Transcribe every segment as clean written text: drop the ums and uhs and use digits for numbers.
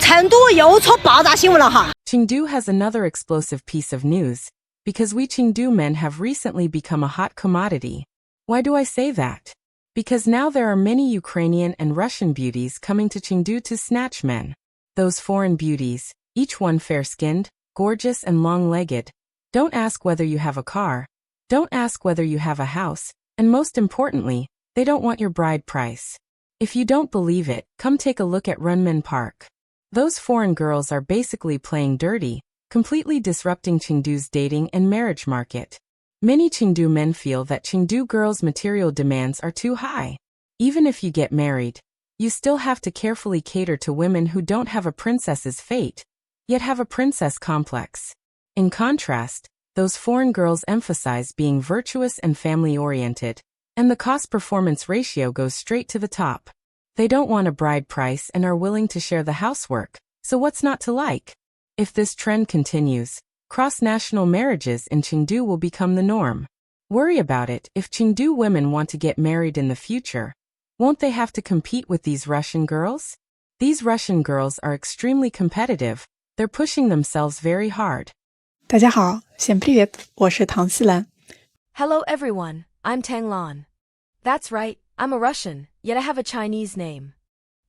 成都又出爆炸新闻了哈。 Chengdu has another explosive piece of news, because we Chengdu men have recently become a hot commodity. Why do I say that? Because now there are many Ukrainian and Russian beauties coming to Chengdu to snatch men. Those foreign beauties, each one fair-skinned, gorgeous and long-legged. Don't ask whether you have a car. Don't ask whether you have a house. And most importantly, they don't want your bride price. If you don't believe it, come take a look at Runman Park. Those foreign girls are basically playing dirty, completely disrupting Chengdu's dating and marriage market. Many Chengdu men feel that Chengdu girls' material demands are too high. Even if you get married, you still have to carefully cater to women who don't have a princess's fate, yet have a princess complex. In contrast, those foreign girls emphasize being virtuous and family-oriented, and the cost-performance ratio goes straight to the top. They don't want a bride price and are willing to share the housework, so what's not to like? If this trend continues, cross-national marriages in Chengdu will become the norm. Worry about it. If Chengdu women want to get married in the future, won't they have to compete with these Russian girls? These Russian girls are extremely competitive. They're pushing themselves very hard. 大家好，всем привет，我是唐思兰。 Hello everyone, I'm Tang Lan. That's right, I'm a Russian, yet I have a Chinese name.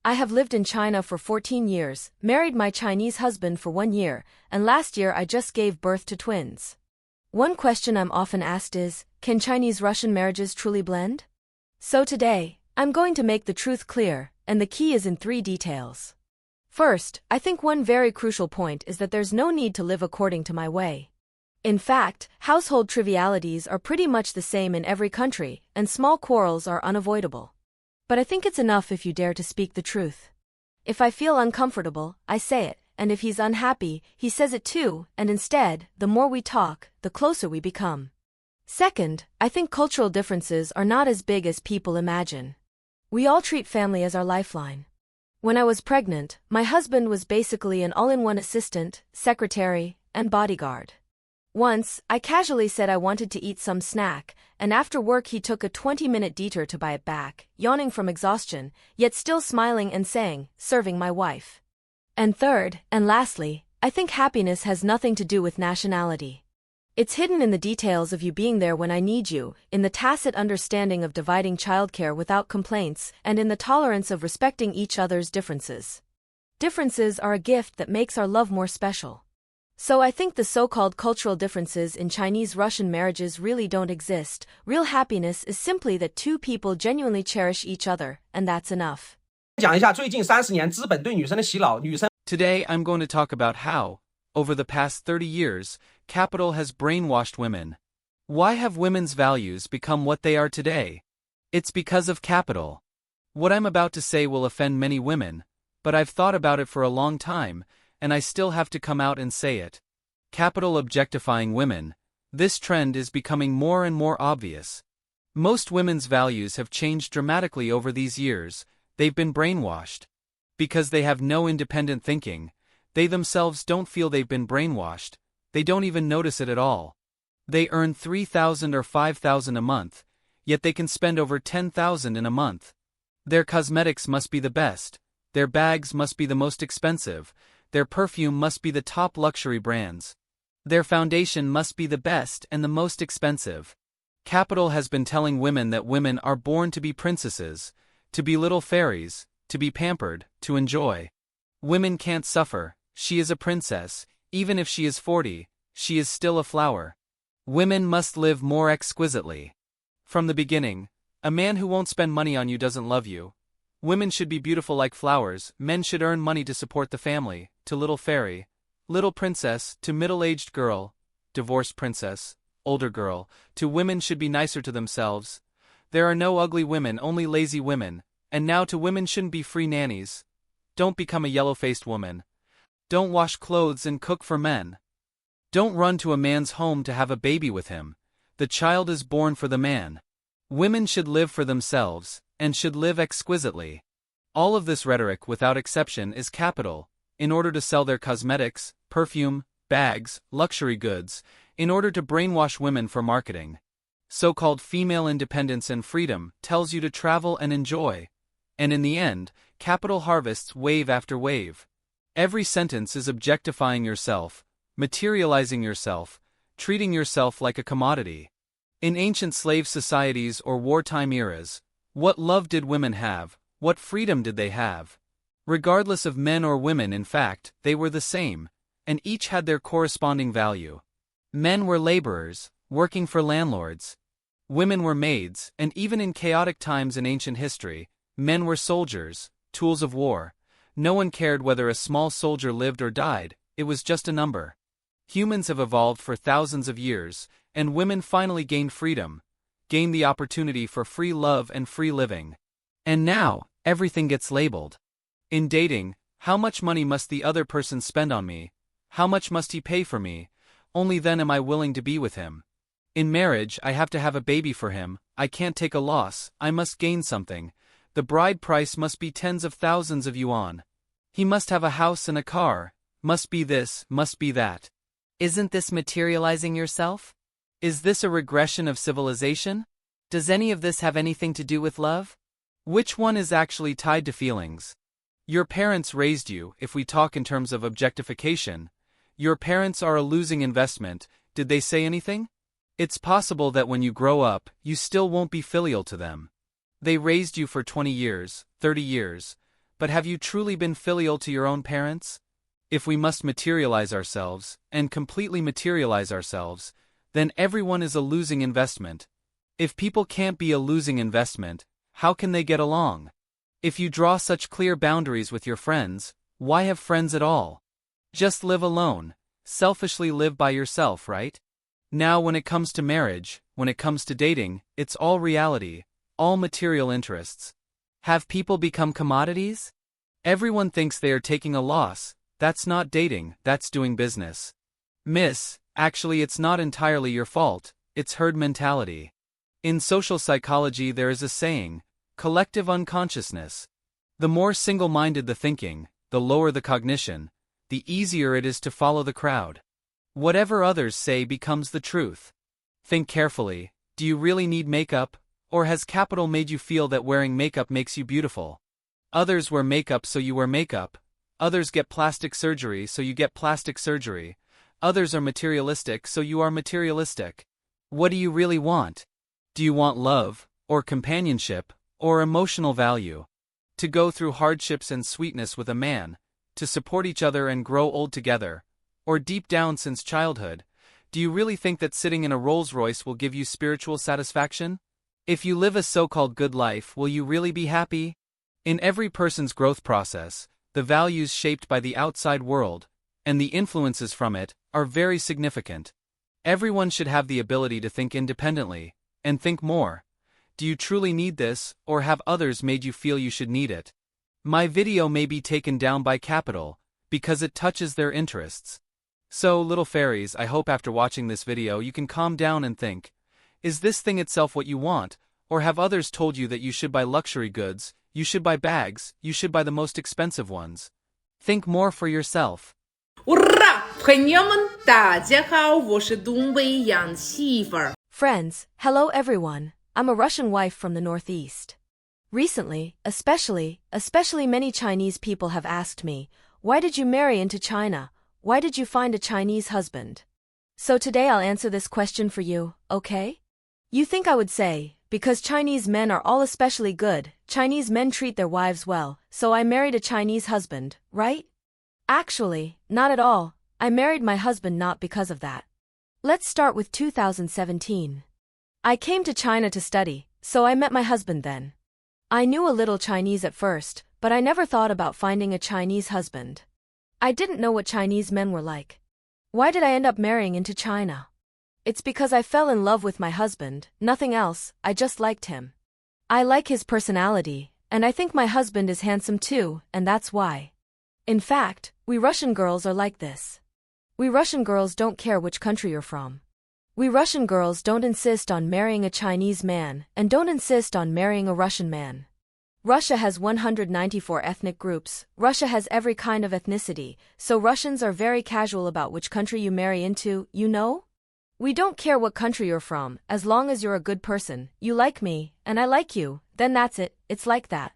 I have lived in China for 14 years, married my Chinese husband for 1 year, and last year I just gave birth to twins. One question I'm often asked is, can Chinese-Russian marriages truly blend? So today, I'm going to make the truth clear, and the key is in 3 details. First, I think one very crucial point is that there's no need to live according to my way. In fact, household trivialities are pretty much the same in every country, and small quarrels are unavoidable. But I think it's enough if you dare to speak the truth. If I feel uncomfortable, I say it, and if he's unhappy, he says it too, and instead, the more we talk, the closer we become. Second, I think cultural differences are not as big as people imagine. We all treat family as our lifeline. When I was pregnant, my husband was basically an all-in-one assistant, secretary, and bodyguard. Once, I casually said I wanted to eat some snack, and after work he took a 20-minute detour to buy it back, yawning from exhaustion, yet still smiling and saying, serving my wife. And third, and lastly, I think happiness has nothing to do with nationality. It's hidden in the details of you being there when I need you, in the tacit understanding of dividing childcare without complaints, and in the tolerance of respecting each other's differences. Differences are a gift that makes our love more special. So I think the so-called cultural differences in Chinese-Russian marriages really don't exist. Real happiness is simply that 2 people genuinely cherish each other, and that's enough. 讲一下最近30年资本对女生的洗脑，女生 Today I'm going to talk about how, over the past 30 years, capital has brainwashed women. Why have women's values become what they are today? It's because of capital. What I'm about to say will offend many women, but I've thought about it for a long time, and I still have to come out and say it. Capital objectifying women. This trend is becoming more and more obvious. Most women's values have changed dramatically over these years. They've been brainwashed. Because they have no independent thinking, they themselves don't feel they've been brainwashed. They don't even notice it at all. They earn $3,000 or $5,000 a month, yet they can spend over $10,000 in a month. Their cosmetics must be the best. Their bags must be the most expensive. Their perfume must be the top luxury brands. Their foundation must be the best and the most expensive. Capital has been telling women that women are born to be princesses, to be little fairies, to be pampered, to enjoy. Women can't suffer. She is a princess. Even if she is 40, she is still a flower. Women must live more exquisitely. From the beginning, a man who won't spend money on you doesn't love you. Women should be beautiful like flowers, men should earn money to support the family, to little fairy, little princess, to middle-aged girl, divorced princess, older girl, to women should be nicer to themselves. There are no ugly women, only lazy women, and now to women shouldn't be free nannies. Don't become a yellow-faced woman. Don't wash clothes and cook for men. Don't run to a man's home to have a baby with him. The child is born for the man. Women should live for themselves, and should live exquisitely. All of this rhetoric without exception is capital, in order to sell their cosmetics, perfume, bags, luxury goods, in order to brainwash women for marketing. So-called female independence and freedom tells you to travel and enjoy. And in the end, capital harvests wave after wave. Every sentence is objectifying yourself, materializing yourself, treating yourself like a commodity. In ancient slave societies or wartime eras, what love did women have? What freedom did they have? Regardless of men or women, in fact, they were the same, and each had their corresponding value. Men were laborers, working for landlords. Women were maids, and even in chaotic times in ancient history, men were soldiers, tools of war. No one cared whether a small soldier lived or died, it was just a number. Humans have evolved for thousands of years, and women finally gained freedom, gained the opportunity for free love and free living. And now, everything gets labeled. In dating, how much money must the other person spend on me? How much must he pay for me? Only then am I willing to be with him. In marriage, I have to have a baby for him, I can't take a loss, I must gain something. The bride price must be tens of thousands of yuan. He must have a house and a car, must be this, must be that. Isn't this materializing yourself? Is this a regression of civilization? Does any of this have anything to do with love? Which one is actually tied to feelings? Your parents raised you, if we talk in terms of objectification. Your parents are a losing investment, did they say anything? It's possible that when you grow up, you still won't be filial to them. They raised you for 20 years, 30 years, but have you truly been filial to your own parents? If we must materialize ourselves, and completely materialize ourselves, then everyone is a losing investment. If people can't be a losing investment, how can they get along? If you draw such clear boundaries with your friends, why have friends at all? Just live alone, selfishly live by yourself, right? Now when it comes to marriage, when it comes to dating, it's all reality, all material interests. Have people become commodities? Everyone thinks they are taking a loss, that's not dating, that's doing business. Miss, actually it's not entirely your fault, it's herd mentality. In social psychology there is a saying, collective unconsciousness. The more single-minded the thinking, the lower the cognition, the easier it is to follow the crowd. Whatever others say becomes the truth. Think carefully, do you really need makeup, or has capital made you feel that wearing makeup makes you beautiful? Others wear makeup so you wear makeup, others get plastic surgery so you get plastic surgery, others are materialistic so you are materialistic. What do you really want? Do you want love, or companionship, or emotional value? To go through hardships and sweetness with a man, to support each other and grow old together, or deep down since childhood, do you really think that sitting in a Rolls-Royce will give you spiritual satisfaction? If you live a so-called good life, will you really be happy? In every person's growth process, the values shaped by the outside world, and the influences from it, are very significant. Everyone should have the ability to think independently, and think more. Do you truly need this, or have others made you feel you should need it? My video may be taken down by Capital, because it touches their interests. So, little fairies, I hope after watching this video you can calm down and think, is this thing itself what you want, or have others told you that you should buy luxury goods, you should buy bags, you should buy the most expensive ones? Think more for yourself. 哇，朋友们，大家好，我是东北洋媳妇儿。 Friends, hello everyone, I'm a Russian wife from the Northeast. Recently, especially many Chinese people have asked me, why did you marry into China? Why did you find a Chinese husband? So today I'll answer this question for you, okay? You think I would say, because Chinese men are all especially good, Chinese men treat their wives well, so I married a Chinese husband, right? Actually, not at all, I married my husband not because of that. Let's start with 2017. I came to China to study, so I met my husband then. I knew a little Chinese at first, but I never thought about finding a Chinese husband. I didn't know what Chinese men were like. Why did I end up marrying into China? It's because I fell in love with my husband, nothing else, I just liked him. I like his personality, and I think my husband is handsome too, and that's why. In fact, we Russian girls are like this. We Russian girls don't care which country you're from. We Russian girls don't insist on marrying a Chinese man, and don't insist on marrying a Russian man. Russia has 194 ethnic groups, Russia has every kind of ethnicity, so Russians are very casual about which country you marry into, you know? We don't care what country you're from, as long as you're a good person, you like me, and I like you, then that's it, it's like that.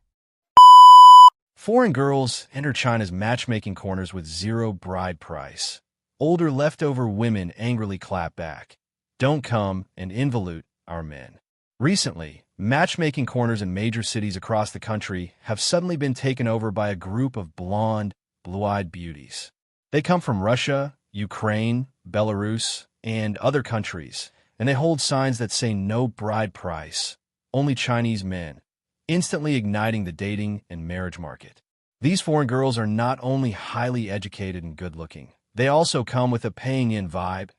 Foreign girls enter China's matchmaking corners with zero bride price. Older leftover women angrily clap back. Don't come and involute our men. Recently, matchmaking corners in major cities across the country have suddenly been taken over by a group of blonde, blue-eyed beauties. They come from Russia, Ukraine, Belarus, and other countries, and they hold signs that say no bride price, only Chinese men, instantly igniting the dating and marriage market. These foreign girls are not only highly educated and good-looking, they also come with a paying-in vibe,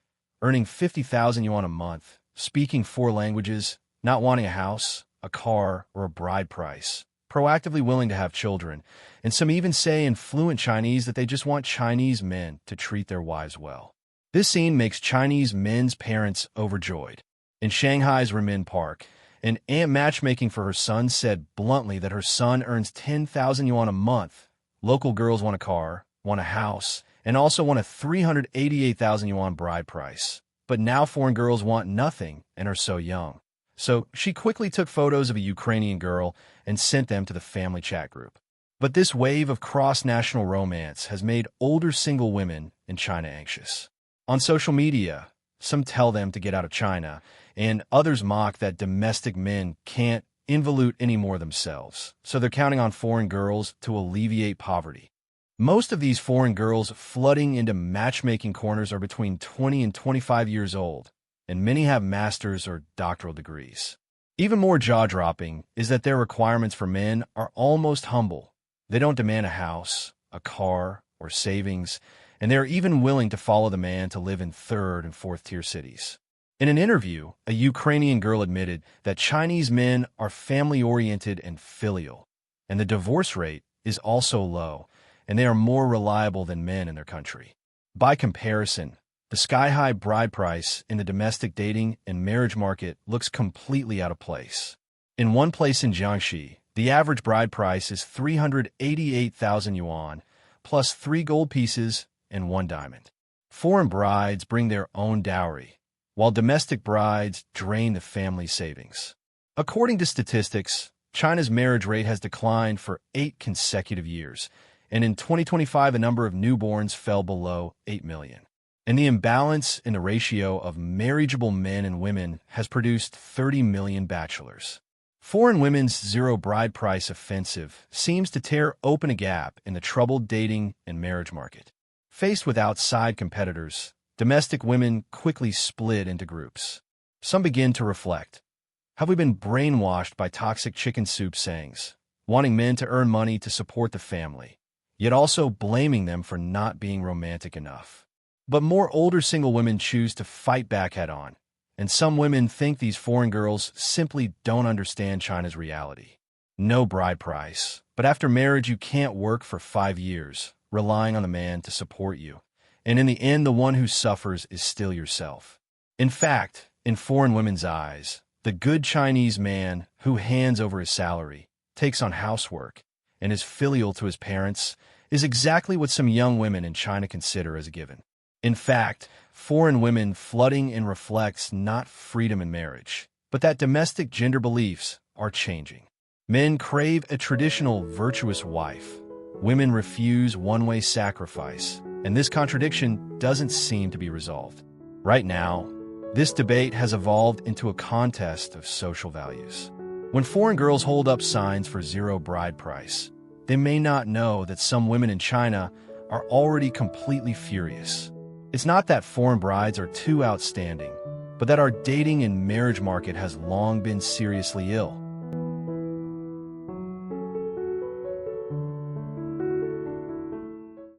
earning 50,000 yuan a month, speaking 4 languages, not wanting a house, a car, or a bride price, proactively willing to have children, and some even say in fluent Chinese that they just want Chinese men to treat their wives well. This scene makes Chinese men's parents overjoyed. In Shanghai's Renmin Park, an aunt matchmaking for her son said bluntly that her son earns 10,000 yuan a month. Local girls want a car, want a house, and also want a 388,000 yuan bride price. But now foreign girls want nothing and are so young. So she quickly took photos of a Ukrainian girl and sent them to the family chat group. But this wave of cross-national romance has made older single women in China anxious. On social media, some tell them to get out of China, and others mock that domestic men can't involute anymore themselves, so they're counting on foreign girls to alleviate poverty. Most of these foreign girls flooding into matchmaking corners are between 20 and 25 years old, and many have master's or doctoral degrees. Even more jaw-dropping is that their requirements for men are almost humble. They don't demand a house, a car, or savings, and they are even willing to follow the man to live in 3rd and 4th-tier cities. In an interview, a Ukrainian girl admitted that Chinese men are family-oriented and filial, and the divorce rate is also low, and they are more reliable than men in their country. By comparison, the sky-high bride price in the domestic dating and marriage market looks completely out of place. In one place in Jiangxi, the average bride price is 388,000 yuan, plus 3 gold pieces and 1 diamond. Foreign brides bring their own dowry, while domestic brides drain the family savings. According to statistics, China's marriage rate has declined for 8 consecutive years, and in 2025 the number of newborns fell below 8 million. And the imbalance in the ratio of marriageable men and women has produced 30 million bachelors. Foreign women's zero bride price offensive seems to tear open a gap in the troubled dating and marriage market. Faced with outside competitors, domestic women quickly split into groups. Some begin to reflect. Have we been brainwashed by toxic chicken soup sayings, wanting men to earn money to support the family, yet also blaming them for not being romantic enough? But more older single women choose to fight back head-on, and some women think these foreign girls simply don't understand China's reality. No bride price, but after marriage you can't work for 5 years, relying on the man to support you. And in the end, the one who suffers is still yourself. In fact, in foreign women's eyes, the good Chinese man who hands over his salary, takes on housework, and is filial to his parents is exactly what some young women in China consider as a given. In fact, foreign women flooding in reflects not freedom in marriage, but that domestic gender beliefs are changing. Men crave a traditional virtuous wife. Women refuse one-way sacrifice, and this contradiction doesn't seem to be resolved. Right now, this debate has evolved into a contest of social values. When foreign girls hold up signs for zero bride price, they may not know that some women in China are already completely furious. It's not that foreign brides are too outstanding, but that our dating and marriage market has long been seriously ill.